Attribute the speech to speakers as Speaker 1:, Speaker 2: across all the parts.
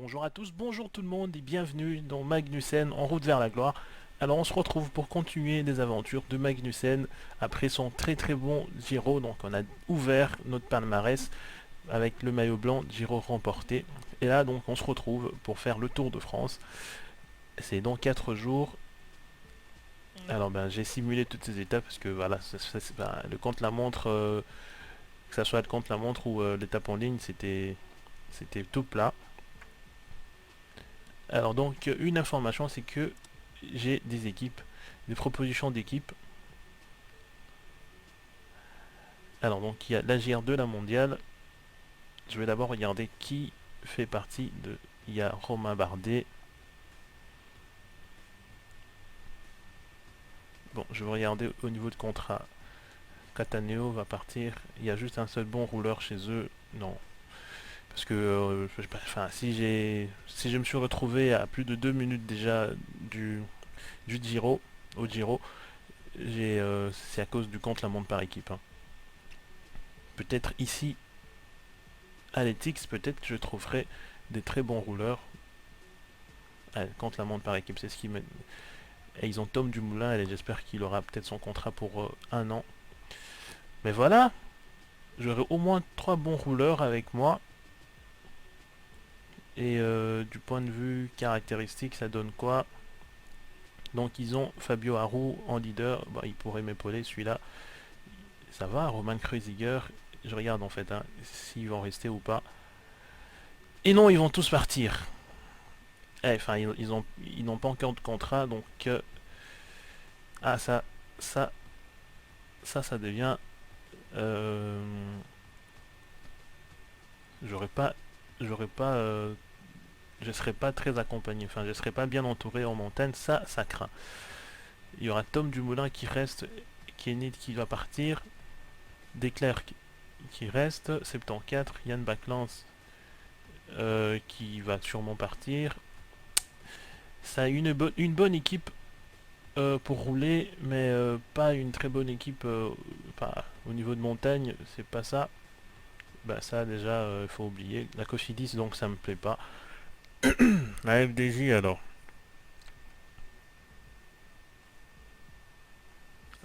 Speaker 1: Bonjour à tous, bonjour tout le monde et bienvenue dans Magnussen en route vers la gloire. Alors on se retrouve pour continuer des aventures de Magnussen après son très très bon Giro. Donc on a ouvert notre palmarès avec le maillot blanc Giro remporté. Et là donc on se retrouve pour faire le Tour de France. C'est dans 4 jours. Alors j'ai simulé toutes ces étapes parce que voilà, le contre-la-montre, que ça soit le contre-la-montre ou l'étape en ligne, c'était tout plat. Alors donc une information, c'est que j'ai des équipes, des propositions d'équipes. Alors donc il y a la GR2, la mondiale. Je vais d'abord regarder qui fait partie de... Il y a Romain Bardet. Bon, je vais regarder au niveau de contrat. Cataneo va partir. Il y a juste un seul bon rouleur chez eux. Non. Parce que enfin, si je me suis retrouvé à plus de 2 minutes déjà du Giro, au Giro, c'est à cause du contre-la-montre par équipe, hein. Peut-être ici, à l'Ethics, peut-être que je trouverai des très bons rouleurs. Contre-la-montre par équipe, c'est ce qui me... Et ils ont Tom Dumoulin, et j'espère qu'il aura peut-être son contrat pour 1 an. Mais voilà, j'aurai au moins 3 bons rouleurs avec moi. Et du point de vue caractéristique, ça donne quoi? Donc ils ont Fabio Aru en leader. Bah, il pourrait m'épauler celui-là. Ça va, Roman Kreuziger. Je regarde en fait, hein, s'ils vont rester ou pas. Et non, ils vont tous partir. Enfin, ils n'ont pas encore de contrat, donc... ah, ça, ça devient... euh, j'aurais pas... J'aurais pas... je serais pas très accompagné. Enfin, je serais pas bien entouré en montagne. Ça craint. Il y aura Tom Dumoulin qui reste. Kenneth qui va partir. Declercq qui reste. 74. Yann Backlans qui va sûrement partir. Ça a une bonne équipe pour rouler, mais pas une très bonne équipe au niveau de montagne, c'est pas ça. Bah ça déjà, il faut oublier. La Cofidis, donc ça me plaît pas. La FDJ alors.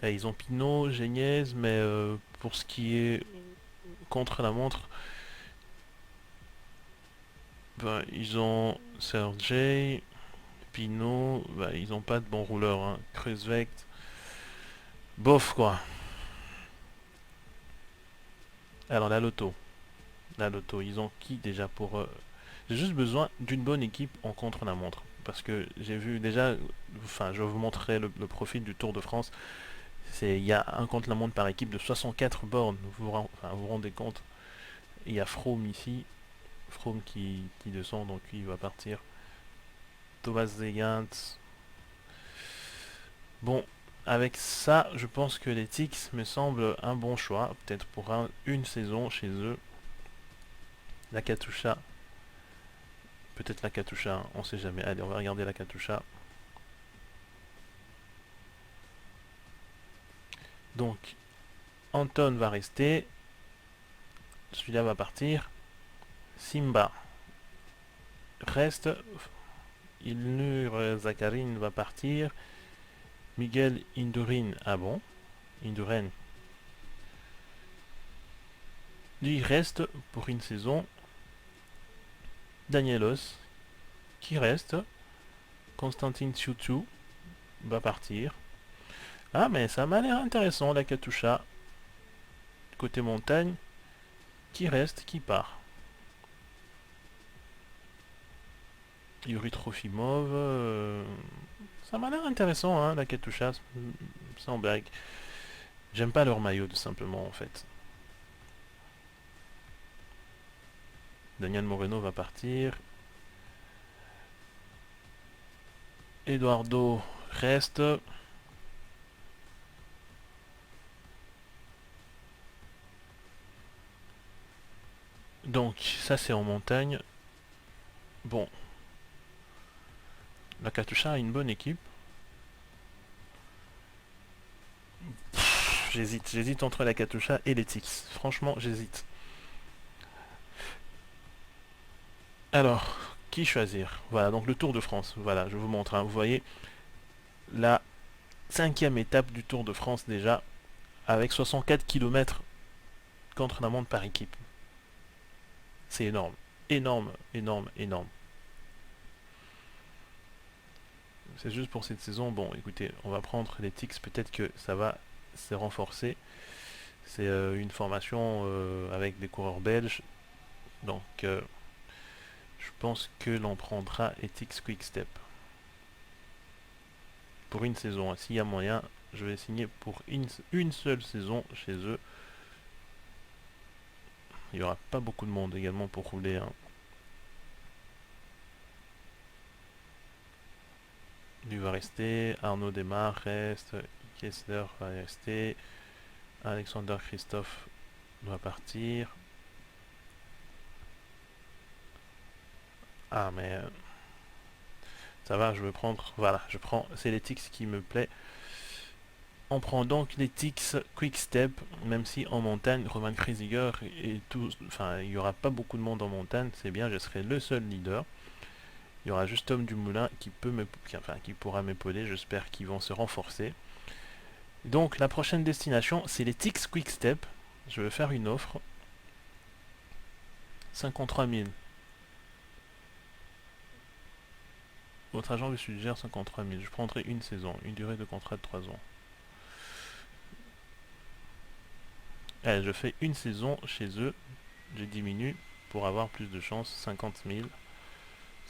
Speaker 1: Ils ont Pinot, Geniez, mais pour ce qui est contre la montre, ben, ils ont Sergey, Pinot, ben, ils ont pas de bons rouleurs, hein. Kruiswijk, bof quoi. Alors la loto, ils ont qui déjà pour... J'ai juste besoin d'une bonne équipe en contre-la-montre. Parce que j'ai vu déjà, enfin je vais vous montrer le profil du Tour de France. Il y a un contre-la-montre par équipe de 64 bornes, vous vous rendez compte. Il y a Froome ici, Froome qui descend, donc lui il va partir. Thomas Zegant. Bon, avec ça, je pense que les Tix me semble un bon choix, peut-être pour une saison chez eux. La Katusha, peut-être la Katusha, on sait jamais. Allez, on va regarder la Katusha. Donc, Anton va rester. Celui-là va partir. Simba reste. Ilnur Zakarin va partir. Miguel Indurain, ah bon, Indurain. Lui reste pour une saison. Danielos qui reste. Constantin Tchoutou va partir. Ah mais ça m'a l'air intéressant la Katusha. Côté montagne, qui reste, qui part. Yuri Trofimov, ça m'a l'air intéressant hein, la Katusha, sans blague. J'aime pas leur maillot tout simplement en fait. Daniel Moreno va partir. Eduardo reste. Donc ça c'est en montagne. Bon. La Katusha a une bonne équipe. J'hésite entre la Katusha et les Tix. Franchement, j'hésite. Alors, qui choisir? Voilà, donc le Tour de France. Voilà, je vous montre, hein. Vous voyez la 5e étape du Tour de France déjà, avec 64 km contre la montre par équipe. C'est énorme. Énorme, énorme, énorme. C'est juste pour cette saison. Bon, écoutez, on va prendre les tics. Peut-être que ça va se renforcer. C'est une formation avec des coureurs belges. Donc, je pense que l'on prendra Ethics Quick Step. Pour une saison. S'il y a moyen, je vais signer pour une seule saison chez eux. Il n'y aura pas beaucoup de monde également pour rouler. Hein. Lui va rester, Arnaud Desmar reste, Kessler va rester, Alexander Christophe doit partir. Ah mais ça va, je vais prendre, voilà, je prends, c'est les Tix qui me plaît. On prend donc les Tix Quick Step, même si en montagne, Roman Krieziger et tout, enfin il n'y aura pas beaucoup de monde en montagne, c'est bien, je serai le seul leader. Il y aura juste Tom Dumoulin qui pourra m'épauler, j'espère qu'ils vont se renforcer. Donc la prochaine destination, c'est les Tix Quick Step. Je vais faire une offre. 53 000. Votre agent me suggère 53 000. Je prendrai une saison, une durée de contrat de 3 ans. Allez, je fais une saison chez eux. Je diminue pour avoir plus de chance. 50 000.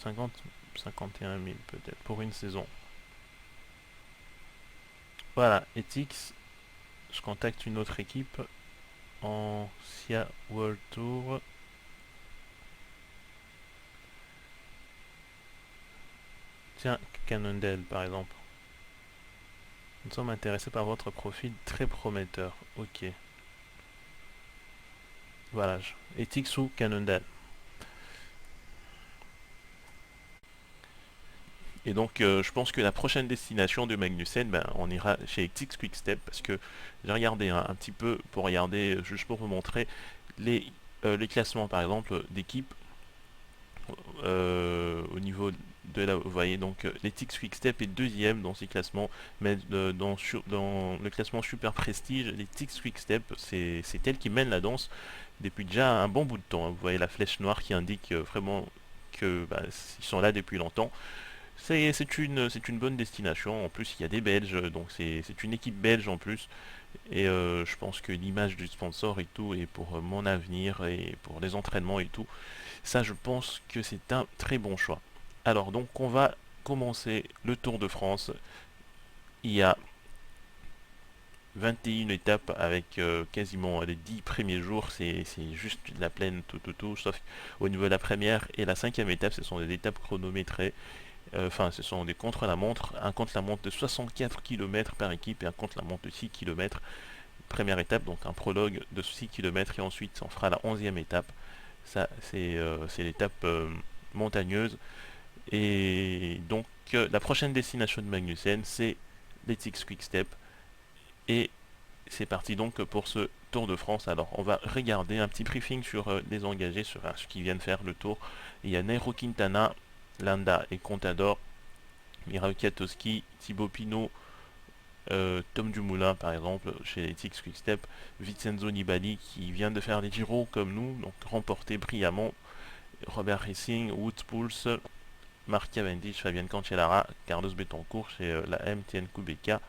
Speaker 1: 51 000 peut-être pour une saison. Voilà, Ethics. Je contacte une autre équipe en SIA World Tour. Tiens, Cannondale par exemple. Nous sommes intéressés par votre profil très prometteur. Ok. Voilà, Ethics ou Cannondale. Et donc, je pense que la prochaine destination de Magnussen, ben, on ira chez Ethics Quick Step parce que j'ai regardé un petit peu pour regarder, juste pour vous montrer les classements par exemple d'équipes au niveau de la, vous voyez donc l'Ethics Quick Step est deuxième dans ces classements, mais dans le classement super prestige, l'Ethics Quick Step c'est elle qui mène la danse depuis déjà un bon bout de temps. Hein. Vous voyez la flèche noire qui indique vraiment que bah, ils sont là depuis longtemps. C'est une bonne destination. En plus, il y a des Belges, donc c'est une équipe belge en plus. Et je pense que l'image du sponsor et tout, et pour mon avenir et pour les entraînements et tout, ça, je pense que c'est un très bon choix. Alors, donc, on va commencer le Tour de France. Il y a 21 étapes avec quasiment les 10 premiers jours, c'est juste la plaine tout, sauf au niveau de la première et la 5e étape, ce sont des étapes chronométrées. Enfin, ce sont des contre-la-montre, un contre-la-montre de 64 km par équipe et un contre-la-montre de 6 km. Première étape, donc un prologue de 6 km et ensuite on fera la 11e étape. Ça, c'est l'étape montagneuse. Et donc, la prochaine destination de Magnussen, c'est l'Ethics Quick Step. Et c'est parti donc pour ce Tour de France. Alors, on va regarder un petit briefing sur les engagés, sur ce qui viennent faire le tour. Il y a Nairo Quintana, Landa et Contador, Miral Kwiatkowski, Thibaut Pinot, Tom Dumoulin par exemple chez les Ethics Quick Step, Vincenzo Nibali qui vient de faire les Giro comme nous, donc remporté brillamment, Robert Racing, Wout Poels, Mark Cavendish, Fabian Cancellara, Carlos Betancourt chez la MTN Kubeka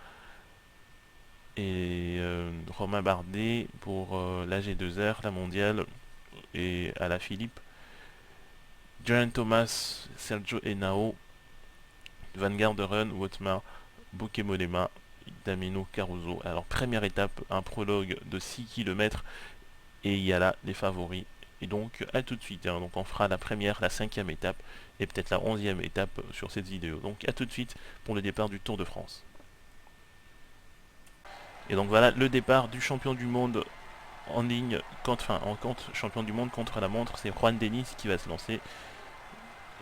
Speaker 1: et Romain Bardet pour la G2R, la mondiale et à la Philippe. Geraint Thomas, Sergio Henao, Van Garderen, Woutmar, Bouquet Mollema, Damino Caruso. Alors première étape, un prologue de 6 km et il y a là les favoris. Et donc à tout de suite, hein. Donc on fera la première, la 5e étape et peut-être la 11e étape sur cette vidéo. Donc à tout de suite pour le départ du Tour de France. Et donc voilà le départ du champion du monde en ligne, champion du monde contre la montre, c'est Juan Denis qui va se lancer.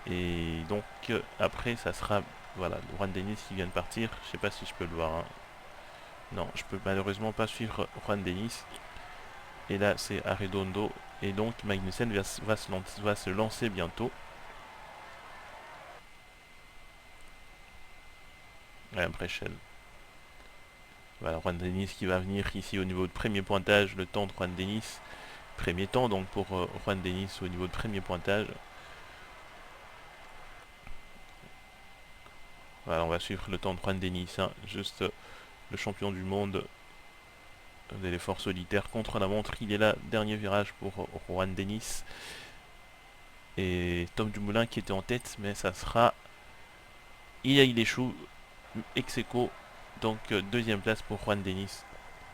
Speaker 1: Et donc après ça sera, voilà, Juan Denis qui vient de partir, je sais pas si je peux le voir. Hein. Non, je peux malheureusement pas suivre Juan Denis. Et là c'est Arredondo. Et donc Magnussen va se lancer bientôt. Ouais, Brechen. Voilà, Juan Denis qui va venir ici au niveau de premier pointage, le temps de Juan Denis. Premier temps donc pour Juan Denis au niveau de premier pointage. Voilà, on va suivre le temps de Juan Denis, hein, juste le champion du monde de l'effort solitaire contre la montre. Il est là, dernier virage pour Juan Denis. Et Tom Dumoulin qui était en tête, mais ça sera il échoue ex aequo, donc deuxième place pour Juan Denis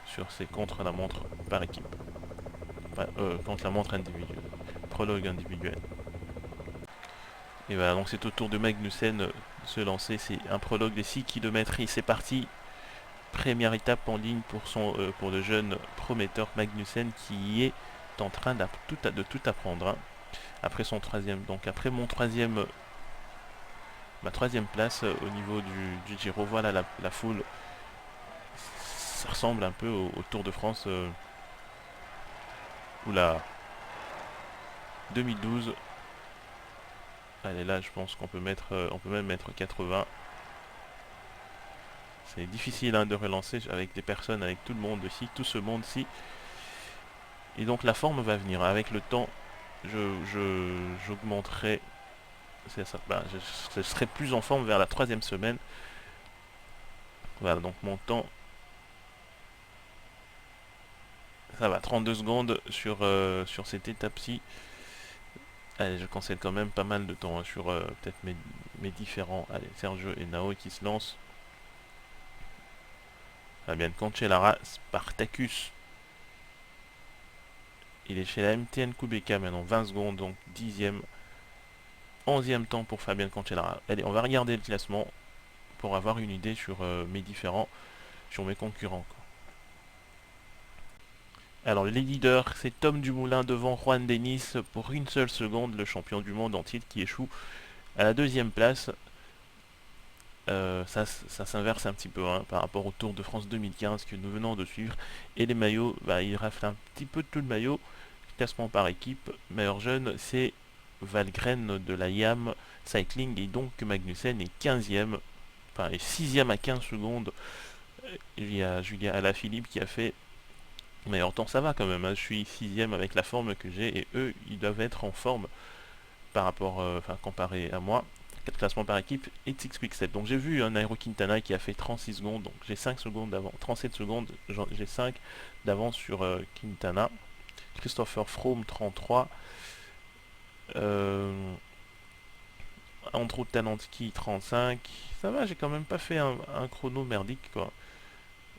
Speaker 1: sur ses contre la montre par équipe. Enfin, contre la montre individuelle. Prologue individuel. Et voilà, donc c'est au tour de Magnussen de se lancer. C'est un prologue des 6 km et c'est parti. Première étape en ligne pour le jeune prometteur Magnussen qui est en train de tout apprendre. Hein. Après son troisième, donc après mon troisième, ma troisième place au niveau du Giro, voilà la foule. Ça ressemble un peu au Tour de France ou la 2012. Allez, là je pense qu'on peut mettre, on peut même mettre 80. C'est difficile hein, de relancer avec des personnes, avec tout le monde ici, tout ce monde-ci. Et donc la forme va venir. Avec le temps, j'augmenterai. Je serai plus en forme vers la troisième semaine. Voilà, donc mon temps. Ça va, 32 secondes sur cette étape-ci. Allez, je concède quand même pas mal de temps hein, sur peut-être mes différents. Allez, Sergio et Nao qui se lancent. Fabian Cancellara, Spartacus. Il est chez la MTN Kubeka maintenant, 20 secondes, donc 10e. 11e temps pour Fabian Cancellara. Allez, on va regarder le classement pour avoir une idée sur mes différents, sur mes concurrents. Quoi. Alors les leaders, c'est Tom Dumoulin devant Juan Denis pour une seule seconde, le champion du monde en titre qui échoue à la deuxième place. Ça s'inverse un petit peu hein, par rapport au Tour de France 2015 que nous venons de suivre. Et les maillots, bah, ils raflent un petit peu tout le maillot. Classement par équipe, meilleur jeune, c'est Valgren de la YAM Cycling et donc Magnussen est 15e, enfin est 6e à 15 secondes. Il y a Julien Alaphilippe qui a fait meilleur temps, ça va quand même, hein, je suis 6e avec la forme que j'ai et eux ils doivent être en forme par rapport, enfin comparé à moi. 4 classements par équipe et Six Quick-Step. Donc j'ai vu un Nairo Quintana qui a fait 36 secondes, donc j'ai 5 secondes d'avance, 37 secondes, j'ai 5 d'avance sur Quintana. Christopher Froome 33. Andrew Talanski 35. Ça va, j'ai quand même pas fait un chrono merdique quoi.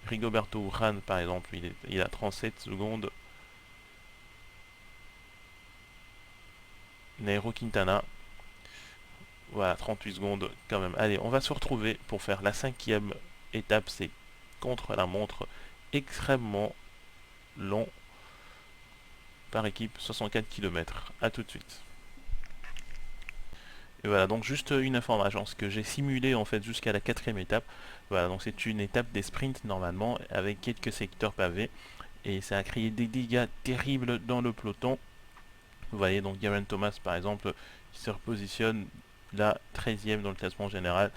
Speaker 1: Rigoberto Urán par exemple, il a 37 secondes. Nairo Quintana. Voilà, 38 secondes quand même. Allez, on va se retrouver pour faire la 5e étape. C'est contre la montre extrêmement long par équipe, 64 km. A tout de suite. Et voilà, donc juste une information, ce que j'ai simulé en fait jusqu'à la 4e étape. Voilà, donc c'est une étape des sprints normalement, avec quelques secteurs pavés. Et ça a créé des dégâts terribles dans le peloton. Vous voyez donc Geraint Thomas par exemple, qui se repositionne là 13e dans le classement général.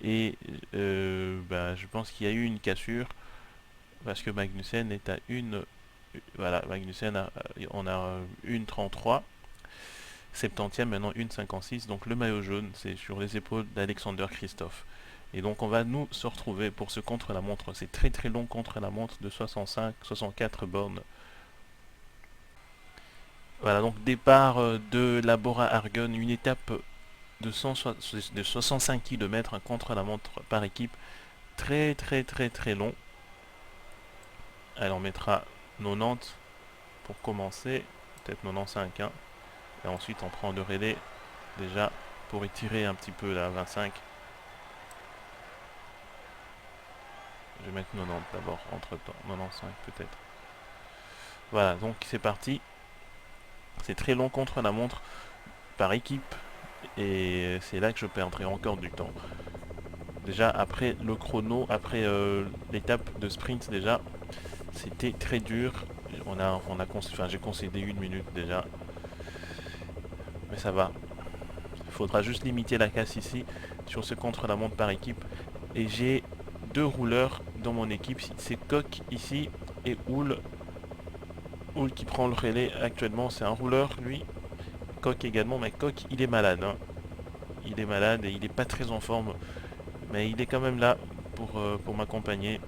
Speaker 1: Et je pense qu'il y a eu une cassure, parce que Magnussen est à une... Voilà, Magnussen, on a une 33. 70e, maintenant une 56, donc le maillot jaune, c'est sur les épaules d'Alexander Christophe. Et donc on va nous se retrouver pour ce contre-la-montre, c'est très très long contre-la-montre de 65-64 bornes. Voilà, donc départ de la Bora Argonne, une étape de 65 km, un contre-la-montre par équipe, très très très très long. Allez, on mettra 90 pour commencer, peut-être 95, hein. Et ensuite on prend le relais déjà pour étirer un petit peu la 25. Je vais mettre 90 d'abord entre temps, 95 peut-être. Voilà, donc c'est parti. C'est très long contre la montre par équipe et c'est là que je perdrai encore du temps. Déjà après le chrono, après l'étape de sprint déjà, c'était très dur. J'ai concédé 1 minute déjà. Mais ça va. Il faudra juste limiter la casse ici sur ce contre-la-montre par équipe. et j'ai deux rouleurs dans mon équipe. C'est Coq ici et Houl. Houl qui prend le relais actuellement, c'est un rouleur lui. Coq également, mais Coq il est malade, hein. Il est malade et il est pas très en forme, mais il est quand même là pour m'accompagner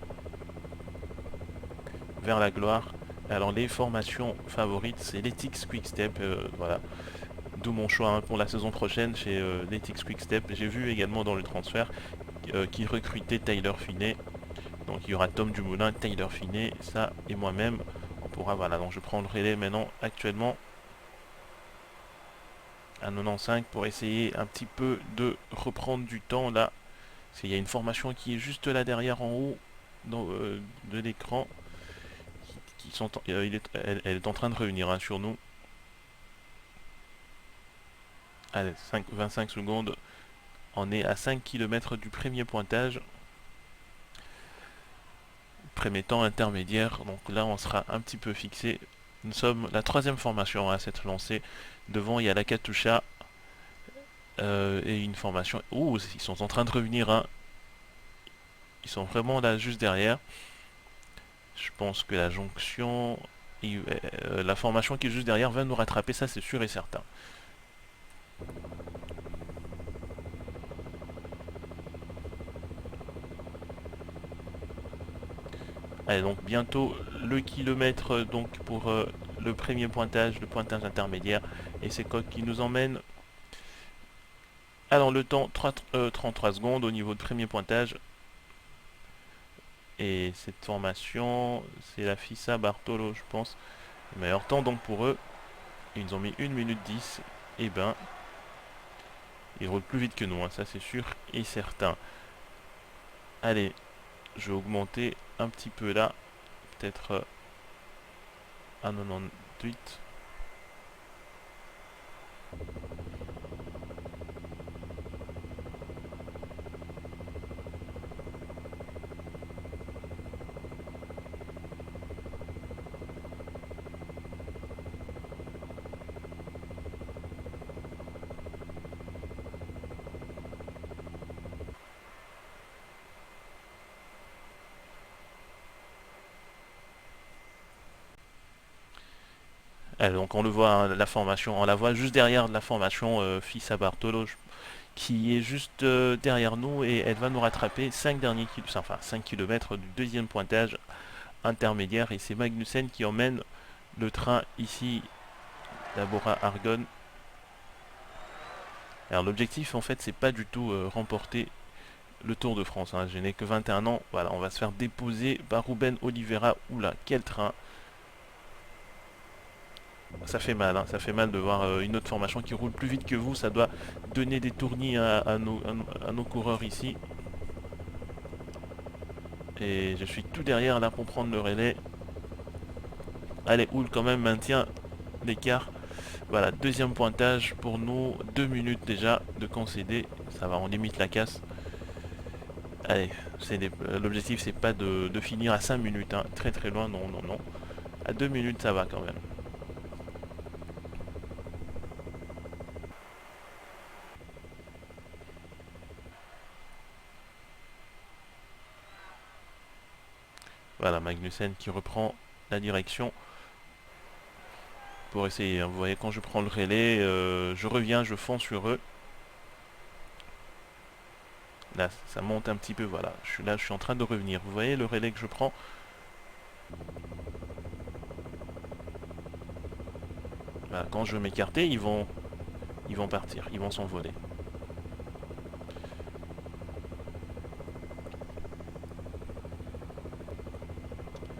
Speaker 1: vers la gloire. Alors les formations favorites, c'est l'Ethics Quickstep, voilà. D'où mon choix hein, pour la saison prochaine chez l'Ethics Quickstep. J'ai vu également dans le transfert qui recrutait Tyler Finney. Donc il y aura Tom Dumoulin, Tyler Finney, ça et moi-même. On pourra, voilà, donc je prends le relais maintenant actuellement à 95 pour essayer un petit peu de reprendre du temps là. Parce qu'il y a une formation qui est juste là derrière en haut de l'écran. Elle est en train de revenir hein, sur nous. Allez, 25 secondes. On est à 5 km du premier pointage. Premier temps intermédiaire. Donc là, on sera un petit peu fixé. Nous sommes la troisième formation à s'être lancée. Devant, il y a la Katusha. Et une formation... Ouh, ils sont en train de revenir. Hein. Ils sont vraiment là, juste derrière. Je pense que la jonction... la formation qui est juste derrière va nous rattraper. Ça, c'est sûr et certain. Allez, donc bientôt le kilomètre donc pour le premier pointage, le pointage intermédiaire. Et c'est Coq qui nous emmène. Alors le temps, 33 secondes au niveau de premier pointage. Et cette formation, c'est la FISA Bartolo, je pense. Le meilleur temps donc pour eux. Ils ont mis 1 minute 10. Et ben, ils roulent plus vite que nous, hein, ça c'est sûr et certain. Allez, je vais augmenter un petit peu là. Peut-être à 98. Donc on le voit, hein, la formation, on la voit juste derrière la formation FISA Bartolo, qui est juste derrière nous et elle va nous rattraper 5 derniers enfin 5 km du deuxième pointage intermédiaire et c'est Magnussen qui emmène le train ici d'abord à Argonne. Alors l'objectif en fait c'est pas du tout remporter le Tour de France, hein. Je n'ai que 21 ans, voilà, on va se faire déposer par Ruben Oliveira. Oula, quel train! Ça fait mal, hein, ça fait mal de voir une autre formation qui roule plus vite que vous. Ça doit donner des tournis à nos coureurs ici. Et je suis tout derrière là pour prendre le relais. Allez, Houl quand même maintient l'écart. Voilà, deuxième pointage pour nous. 2 minutes déjà de concéder. Ça va, on limite la casse. Allez, l'objectif c'est pas de finir à 5 minutes. Hein. Très très loin, non, non, non. À 2 minutes ça va quand même. Voilà, Magnussen qui reprend la direction pour essayer. Hein. Vous voyez, quand je prends le relais, je reviens, je fonce sur eux. Là, ça monte un petit peu, voilà. Je suis en train de revenir. Vous voyez le relais que je prends? Voilà, quand je veux m'écarter, ils vont partir, ils vont s'envoler.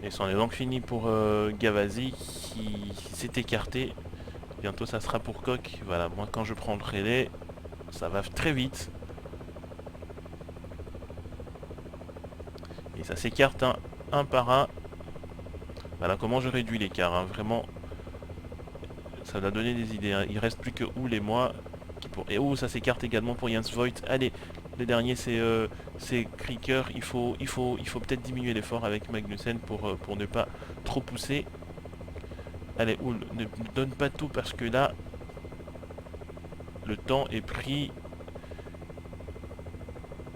Speaker 1: Et c'en est donc fini pour Gavazzi qui s'est écarté. Bientôt ça sera pour Coq. Voilà, moi quand je prends le relais, ça va très vite. Et ça s'écarte un par un. Voilà comment je réduis l'écart. Hein. Vraiment, ça va donner des idées. Hein. Il reste plus que Houl et moi. Et ça s'écarte également pour Jens Voigt. Allez, le dernier c'est Krieger. Il faut peut-être diminuer l'effort avec Magnussen pour ne pas trop pousser. Allez, Houl, ne donne pas tout parce que là, le temps est pris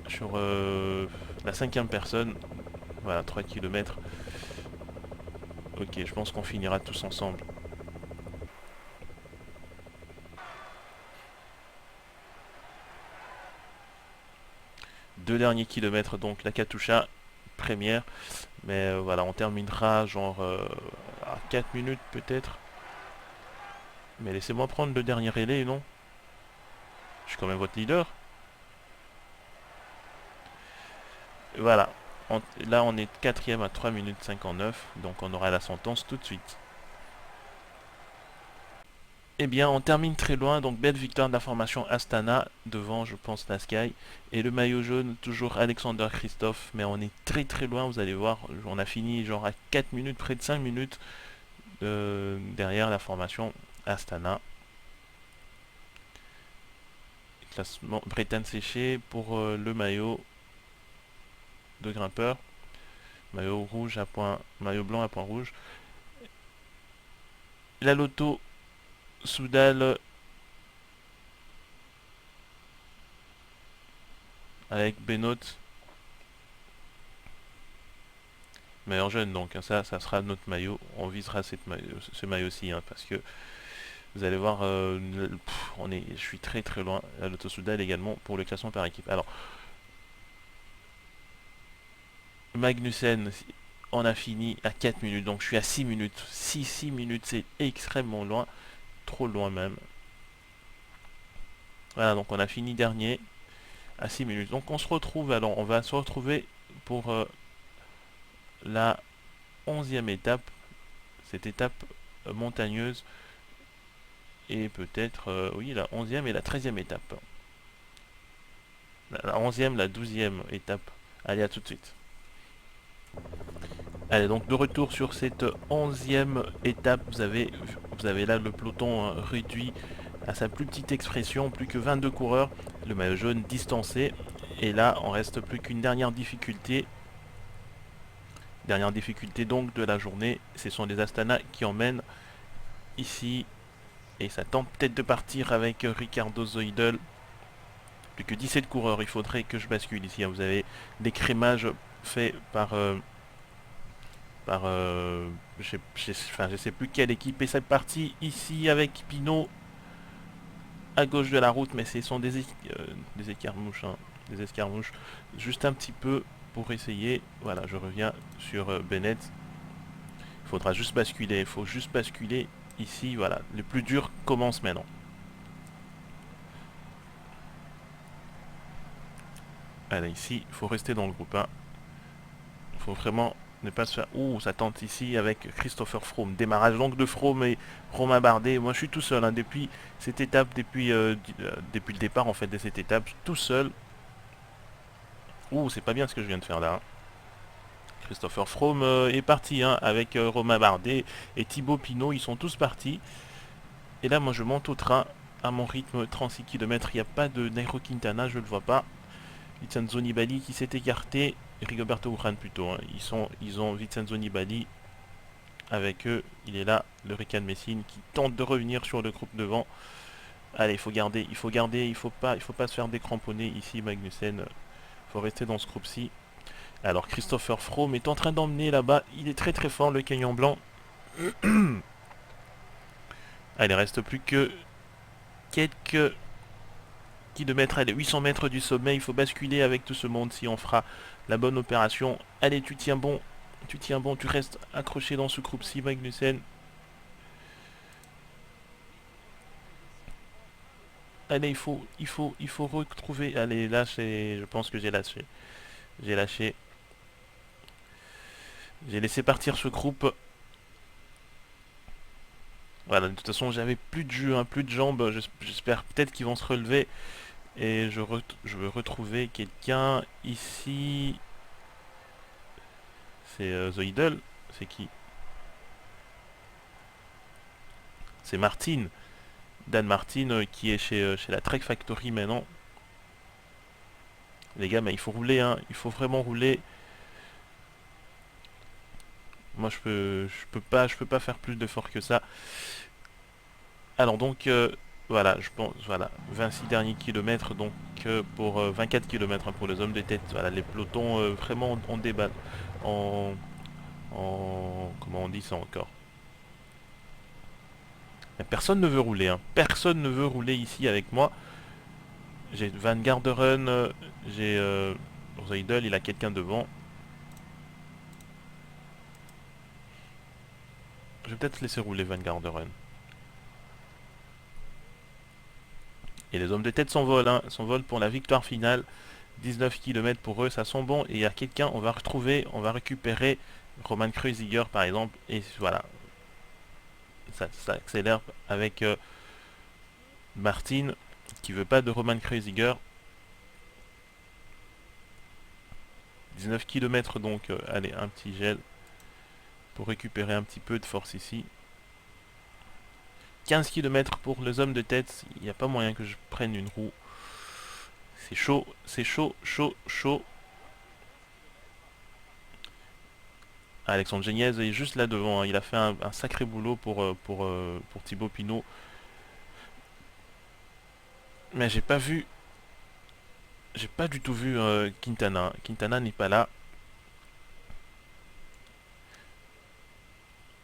Speaker 1: sur La 5e personne. Voilà, 3 km. Ok, je pense qu'on finira tous ensemble. Deux derniers kilomètres, donc la Katusha, première. Mais voilà, on terminera genre à 4 minutes peut-être. Mais laissez-moi prendre le dernier relais, non? Je suis quand même votre leader. Voilà. Là, on est quatrième à 3 minutes 59. Donc on aura la sentence tout de suite. Eh bien, on termine très loin, donc belle victoire de la formation Astana, devant, je pense, la Sky. Et le maillot jaune, toujours Alexander Christophe, mais on est très très loin, vous allez voir, on a fini genre à 4 minutes, près de 5 minutes derrière la formation Astana. Classement Bretagne séché pour le maillot de grimpeur. Maillot rouge à point, maillot blanc à point rouge. La Lotto Soudal avec Benoît, meilleur jeune, donc hein, ça sera notre maillot. On visera ce maillot-ci, hein, parce que vous allez voir, je suis très très loin. La Lotto Soudal également pour le classement par équipe. Alors, Magnussen, on a fini à 4 minutes, donc je suis à 6 minutes. 6 minutes, c'est extrêmement loin, trop loin même. Voilà, donc on a fini dernier à 6 minutes. Donc on se retrouve, alors on va se retrouver pour la 11e étape, cette étape montagneuse, et peut-être, oui, la 11e et la 13e étape. La 11e, la 12e étape. Allez, à tout de suite. Allez, donc de retour sur cette 11e étape, vous avez là le peloton réduit à sa plus petite expression, plus que 22 coureurs, le maillot jaune distancé, et là on reste plus qu'une dernière difficulté. Dernière difficulté donc de la journée, ce sont les Astana qui emmènent ici, et ça tente peut-être de partir avec Ricardo Zoidel. Plus que 17 coureurs, il faudrait que je bascule ici, hein. Vous avez des crémages faits je sais plus quelle équipe, et c'est parti ici avec Pinot à gauche de la route, mais ce sont des escarmouches, hein, des escarmouches, juste un petit peu pour essayer. Voilà, je reviens sur Bennett. Il faudra juste basculer, il faut juste basculer ici, voilà. Le plus dur commence maintenant. Allez, ici, il faut rester dans le groupe 1. Il faut vraiment ne pas se faire... Ouh, ça tente ici avec Christopher Froome. Démarrage donc de Froome et Romain Bardet. Moi, je suis tout seul, hein, depuis cette étape, depuis le départ, en fait, de cette étape, tout seul. Ouh, c'est pas bien ce que je viens de faire là, hein. Christopher Froome est parti, hein, avec Romain Bardet et Thibaut Pinot, ils sont tous partis. Et là, moi, je monte au train à mon rythme, 36 km. Il n'y a pas de Nairo Quintana, je ne le vois pas. Vincenzo Nibali qui s'est écarté, Rigoberto Urán plutôt, hein. Ils ont Vincenzo Nibali avec eux. Il est là, le Rican Messine qui tente de revenir sur le groupe devant. Allez, il faut garder, il faut pas se faire décramponner ici, Magnussen. Il faut rester dans ce groupe-ci. Alors Christopher Froome est en train d'emmener là-bas. Il est très très fort, le Canyon Blanc. Allez, il reste plus que quelques kilomètres, allez, 800 mètres du sommet. Il faut basculer avec tout ce monde si on fera la bonne opération. Allez, tu tiens bon, tu restes accroché dans ce groupe-ci, Magnussen. Allez, il faut retrouver. Allez, là, je pense que j'ai lâché. J'ai lâché. J'ai laissé partir ce groupe. Voilà, de toute façon, j'avais plus de jus, hein, plus de jambes. J'espère peut-être qu'ils vont se relever. Et je veux retrouver quelqu'un ici. C'est Zoidel. C'est qui? C'est Martin. Dan Martin qui est chez la Trek Factory maintenant. Les gars, mais il faut rouler, hein. Il faut vraiment rouler. Moi, je peux pas faire plus d'efforts que ça. Alors donc, Voilà, je pense, voilà, 26 derniers kilomètres, donc pour 24 kilomètres pour les hommes de tête. Voilà, les pelotons vraiment en débat, en, comment on dit ça encore? Mais personne ne veut rouler, hein. Personne ne veut rouler ici avec moi. J'ai Van Garderen, j'ai Zoidel, il a quelqu'un devant. Je vais peut-être laisser rouler Van Garderen. Et les hommes de tête s'envolent, hein, s'envolent pour la victoire finale. 19 kilomètres pour eux, ça sent bon. Et il y a quelqu'un, on va retrouver, on va récupérer Roman Kreuziger par exemple. Et voilà, ça accélère avec Martin qui veut pas de Roman Kreuziger. 19 kilomètres donc, allez, un petit gel pour récupérer un petit peu de force ici. 15 kilomètres pour les hommes de tête, il n'y a pas moyen que je prenne une roue. C'est chaud, c'est chaud, chaud, chaud. Alexandre Geniez est juste là devant, hein. Il a fait un sacré boulot pour Thibaut Pinot. Mais j'ai pas du tout vu Quintana. Quintana n'est pas là.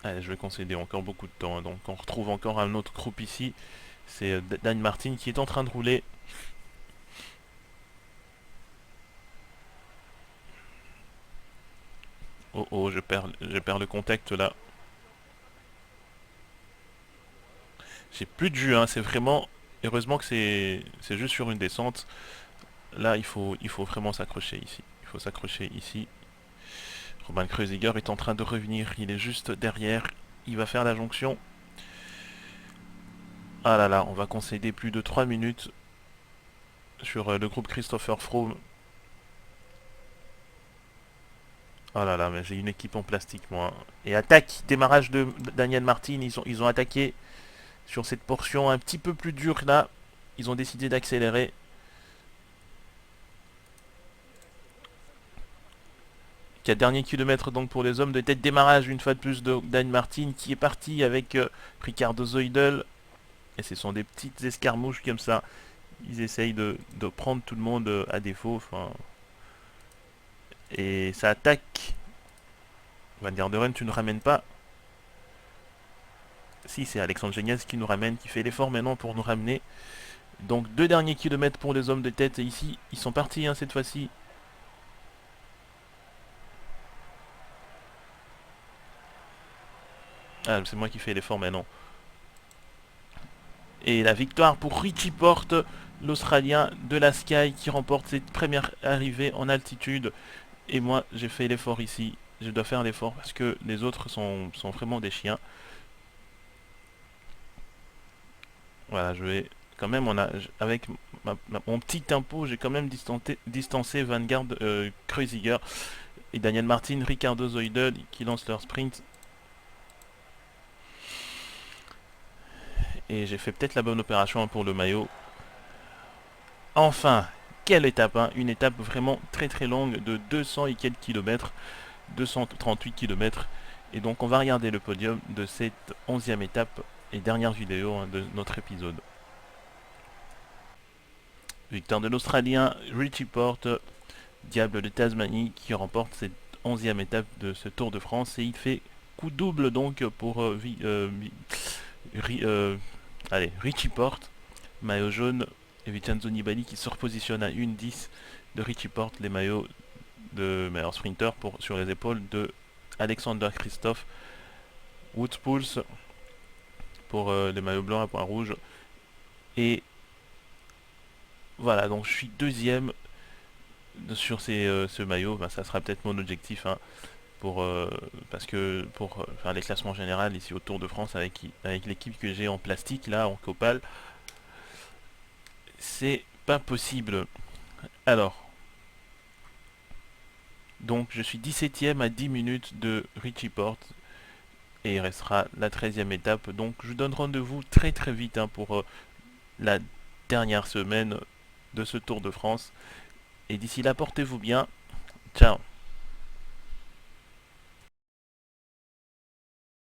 Speaker 1: Allez, je vais concéder encore beaucoup de temps, hein. Donc on retrouve encore un autre groupe ici. C'est Dan Martin qui est en train de rouler. Oh oh, je perds le contact là. J'ai plus de jus, hein. C'est vraiment... Heureusement que c'est juste sur une descente. Là, il faut vraiment s'accrocher ici. Il faut s'accrocher ici. Roman Kreuziger est en train de revenir. Il est juste derrière. Il va faire la jonction. Ah là là, on va concéder plus de 3 minutes sur le groupe Christopher Froome. Oh là là, mais j'ai une équipe en plastique, moi. Et attaque, démarrage de Daniel Martin. Ils ont attaqué sur cette portion un petit peu plus dure là. Ils ont décidé d'accélérer. 4 derniers kilomètres donc pour les hommes de tête. Démarrage une fois de plus de Dan Martin qui est parti avec Ricardo Zoidel. Et ce sont des petites escarmouches comme ça. Ils essayent de prendre tout le monde à défaut. Enfin, et ça attaque. Van Garderen, tu ne ramènes pas. Si, c'est Alexandre Geniez qui nous ramène, qui fait l'effort maintenant pour nous ramener. Donc 2 derniers kilomètres pour les hommes de tête. Et ici, ils sont partis hein, cette fois-ci. Ah, c'est moi qui fais l'effort maintenant. Et la victoire pour Richie Porte, l'Australien de la Sky, qui remporte cette première arrivée en altitude. Et moi, j'ai fait l'effort ici. Je dois faire l'effort parce que les autres sont vraiment des chiens. Voilà, je vais quand même, avec mon petit tempo, j'ai quand même distancé Vanguard, Kreuziger et Daniel Martin, Ricardo Zoidel qui lancent leur sprint. Et j'ai fait peut-être la bonne opération pour le maillot. Enfin, quelle étape, hein, une étape vraiment très très longue de 200 et quelques kilomètres, 238 kilomètres. Et donc on va regarder le podium de cette 11e étape et dernière vidéo hein, de notre épisode. Victoire de l'Australien Richie Porte, Diable de Tasmanie, qui remporte cette 11e étape de ce Tour de France. Et il fait coup double donc pour allez, Richie Porte, maillot jaune, et Vincenzo Nibali qui se repositionne à 1,10 de Richie Porte, les maillots de meilleur sprinter sur les épaules de Alexander Christophe, Woodspools pour les maillots blancs à points rouges. Et voilà, donc je suis deuxième sur ce maillot. Ben, ça sera peut-être mon objectif hein, parce que pour faire les classements généraux ici au Tour de France avec l'équipe que j'ai en plastique là, en copal, c'est pas possible. Alors, donc je suis 17ème à 10 minutes de Richie Porte et il restera la 13e étape. Donc je donne rendez-vous très très vite hein, pour la dernière semaine de ce Tour de France. Et d'ici là, portez-vous bien. Ciao.